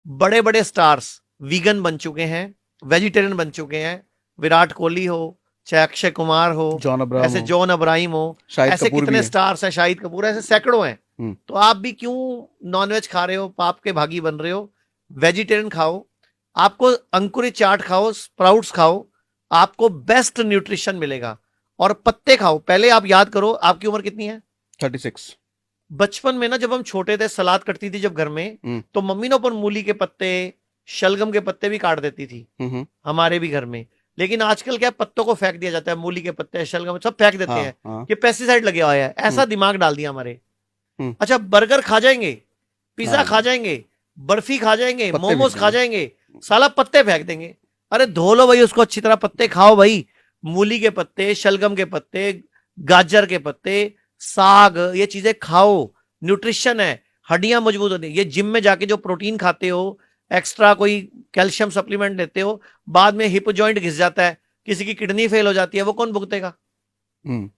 बड़े बड़े stars vegan बन चुके हैं, वेजिटेरियन बन चुके हैं। विराट कोहली हो, चाहे अक्षय कुमार हो, जॉन अब्राहम ऐसे हो, जॉन अब्राहिम हो, शाहिद ऐसे कपूर भी कितने है। स्टार्स हैं, शाहिद कपूर, ऐसे सैकड़ों हैं। हम्म। तो आप भी क्यों नॉनवेज खा रहे हो, पाप के भागी बन रहे हो? वेजिटेरियन खाओ, आपको अंकुरित चाट खाओ, स्प्राउट्स खाओ, आपको बेस्ट न्यूट्रिशन मिलेगा। और पत्ते खाओ। पहले आप याद करो, आपकी उम्र कितनी है? 36। बचपन में ना, जब हम छोटे थे, सलाद कटती थी जब घर में, तो मम्मी ने ऊपर मूली के पत्ते, शलगम के पत्ते भी काट देती थी, हमारे भी घर में। लेकिन आजकल क्या, पत्तों को फेंक दिया जाता है, मूली के पत्ते, शलगम सब फेंक देते हाँ हैं हाँ। कि पेस्टिसाइड लगे हुआ है। ऐसा दिमाग डाल दिया हमारे। हम्म। अच्छा, बर्गर खा जाएंगे, पिज्जा खा हाँ, जाएंगे, बर्फी खा जाएंगे, पत्ते फेंक मोमोज खा देंगे। जाएंगे, साला पत्ते फेंक देंगे। अरे धो लो भाई उसको अच्छी तरह, पत्ते खाओ भाई। मूली के पत्ते, शलगम के पत्ते, गाजर के पत्ते, साग, ये चीजें खाओ। न्यूट्रिशन है, हड्डियां मजबूत होती है। ये जिम में जाके जो प्रोटीन खाते हो, एक्स्ट्रा कोई कैल्शियम सप्लीमेंट लेते हो, बाद में हिप जॉइंट घिस जाता है, किसी की किडनी फेल हो जाती है, वो कौन भुगतेगा? हम्म।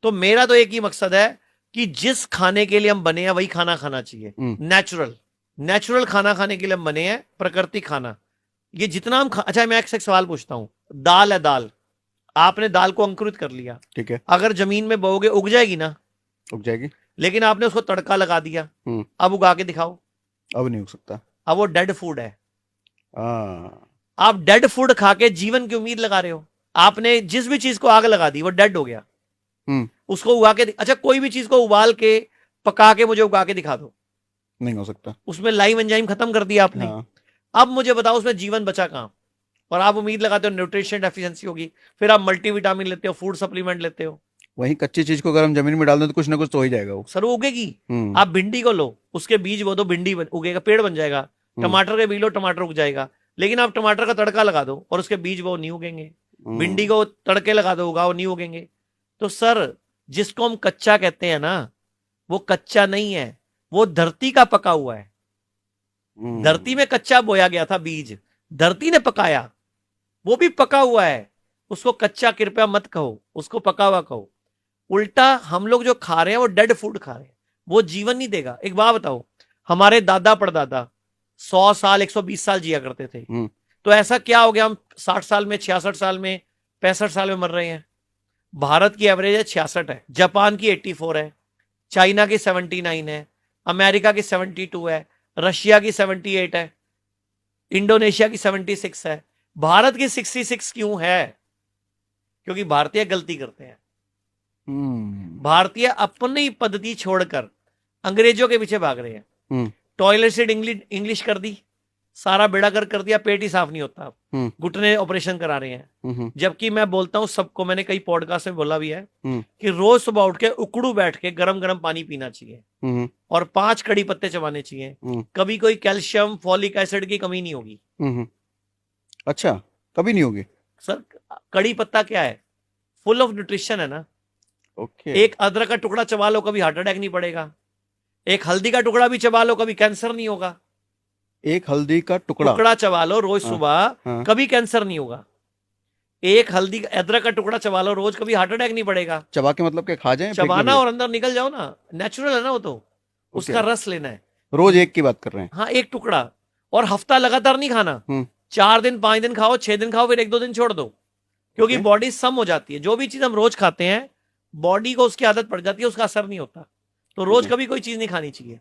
तो मेरा तो एक ही मकसद है कि जिस खाने के लिए हम बने हैं वही खाना खाना चाहिए। नेचुरल, नेचुरल खाना खाने के लिए हम बने हैं, प्राकृतिक खाना। ये जितना हम अच्छा, मैं एक सवाल पूछता हूं। दाल है, दाल, आपने दाल को अंकुरित कर लिया, ठीक है। अगर जमीन में बोओगे उग जाएगी ना? उग जाएगी। लेकिन आपने उसको तड़का लगा दिया, अब उगा के दिखाओ। अब नहीं उग सकता। अब वो डेड फूड है। हाँ। आप डेड फूड खा के जीवन की उम्मीद लगा रहे हो। आपने जिस भी चीज को आग लगा दी, वो डेड हो गया। उसको उगा के अच्छा, कोई भी चीज को उबाल के, पका के मुझे उगा के दिखा दो, नहीं हो सकता। उसमें लाइव एंजाइम खत्म कर दिया आपने। हाँ। अब मुझे बताओ उसमें जीवन बचा कहां? और आप उम्मीद लगाते हो न्यूट्रिशन डेफिशिएंसी होगी, फिर आप मल्टीविटामिन लेते हो, फूड सप्लीमेंट लेते हो। वही कच्ची चीज को अगर हम जमीन में डाल दें तो कुछ ना कुछ तो हो ही जाएगा वो। सर वो उगेगी। हम्म। आप भिंडी को लो, उसके बीज बो दो, भिंडी उगेगा, पेड़ बन जाएगा। टमाटर के बीज लो, टमाटर उग जाएगा। लेकिन आप टमाटर का तड़का लगा दो और उसके बीज वो नहीं उगेंगे। भिंडी को तड़के लगा दो, उगाओ, नहीं उगेंगे। तो सर, जिसको हम कच्चा कहते हैं ना, वो कच्चा नहीं है, वो धरती का पका हुआ है। धरती में कच्चा बोया गया था बीज, धरती ने पकाया, वो भी पका हुआ है। उसको कच्चा कृपया मत कहो, उसको पका हुआ कहो। उल्टा हम लोग जो खा रहे हैं वो डेड फूड खा रहे हैं, वो जीवन नहीं देगा। एक बात बताओ, हमारे दादा परदादा 100 साल, 120 साल जिया करते थे, तो ऐसा क्या हो गया हम 60 साल में, 66 साल में, 65 साल में मर रहे हैं? भारत की एवरेज है 66 है, जापान की 84 है, चाइना की 79 है, अमेरिका की 72 है, रशिया की 78 है, इंडोनेशिया की 76 है। भारत की 66 क्यों है? क्योंकि भारतीय गलती करते हैं। भारतीय अपनी पद्धति छोड़कर अंग्रेजों के पीछे भाग रहे हैं। टॉयलेट सीट इंग्लिश कर दी, सारा बेड़ा कर दिया, पेट ही साफ नहीं होता। अब घुटने ऑपरेशन करा रहे हैं। जबकि मैं बोलता हूं सबको, मैंने कई पॉडकास्ट में बोला भी है कि रोज सुबह उठ के उकड़ू बैठ के गरम गरम पानी पीना चाहिए और 5 कड़ी पत्ते चबाने चाहिए। कभी कोई कैल्शियम, फॉलिक एसिड की कमी नहीं होगी। अच्छा, कभी नहीं होगी सर? कड़ी पत्ता क्या है? फुल ऑफ न्यूट्रिशन है ना। एक अदरक का टुकड़ा चबा लो, कभी हार्ट अटैक नहीं पड़ेगा। एक हल्दी का टुकड़ा भी चबा लो, कभी कैंसर नहीं होगा। एक हल्दी का टुकड़ा चबा लो रोज सुबह, कभी कैंसर नहीं होगा। एक हल्दी अदरक का टुकड़ा चबा लो रोज, कभी हार्ट अटैक नहीं पड़ेगा। चबा के मतलब क्या, खा जाए? चबाना और अंदर निकल जाओ ना, नेचुरल है ना वो तो। उसका रस लेना है। रोज एक की बात कर रहे हैं? हाँ, एक टुकड़ा। और हफ्ता लगातार नहीं खाना, 4 दिन 5 दिन खाओ, 6 दिन खाओ, फिर 1-2 दिन छोड़ दो। क्योंकि बॉडी सम हो जाती है। जो भी चीज हम रोज खाते हैं, बॉडी को उसकी आदत पड़ जाती है, उसका असर नहीं होता। तो रोज कभी कोई चीज नहीं खानी चाहिए।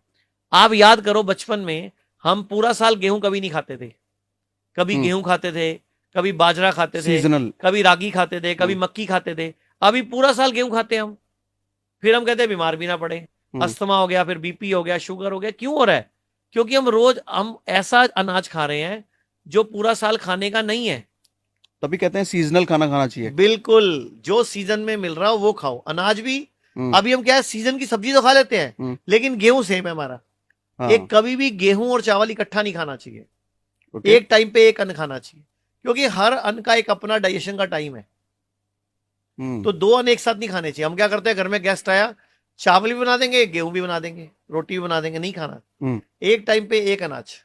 आप याद करो, बचपन में हम पूरा साल गेहूं कभी नहीं खाते थे। कभी गेहूं खाते थे, कभी बाजरा खाते थे, सीजनल, कभी रागी खाते थे, कभी मक्की खाते थे। अभी पूरा साल गेहूं खाते हैं हम। फिर हम कहते हैं बीमार भी ना पड़े, अस्थमा हो गया, फिर बीपी हो गया, शुगर हो गया। क्यों हो रहा है? क्योंकि हम ऐसा अनाज खा रहे हैं जो पूरा साल खाने का नहीं है। तभी कहते हैं सीजनल खाना खाना चाहिए। बिल्कुल, जो सीजन में मिल रहा हो वो खाओ। अनाज भी अभी हम क्या है, सीजन की सब्जी तो खा लेते हैं, लेकिन गेहूं सेम है हमारा। एक कभी भी गेहूं और चावल इकट्ठा नहीं खाना चाहिए। एक टाइम पे एक अन्न खाना चाहिए, क्योंकि हर अन्न का एक अपना डाइजेशन का टाइम है। तो 2 अन्न एक साथ नहीं खाने चाहिए। हम क्या करते हैं, घर में गेस्ट आया, चावल भी बना देंगे, गेहूं भी बना देंगे, रोटी भी बना देंगे, नहीं खाना। एक टाइम पे एक अनाज।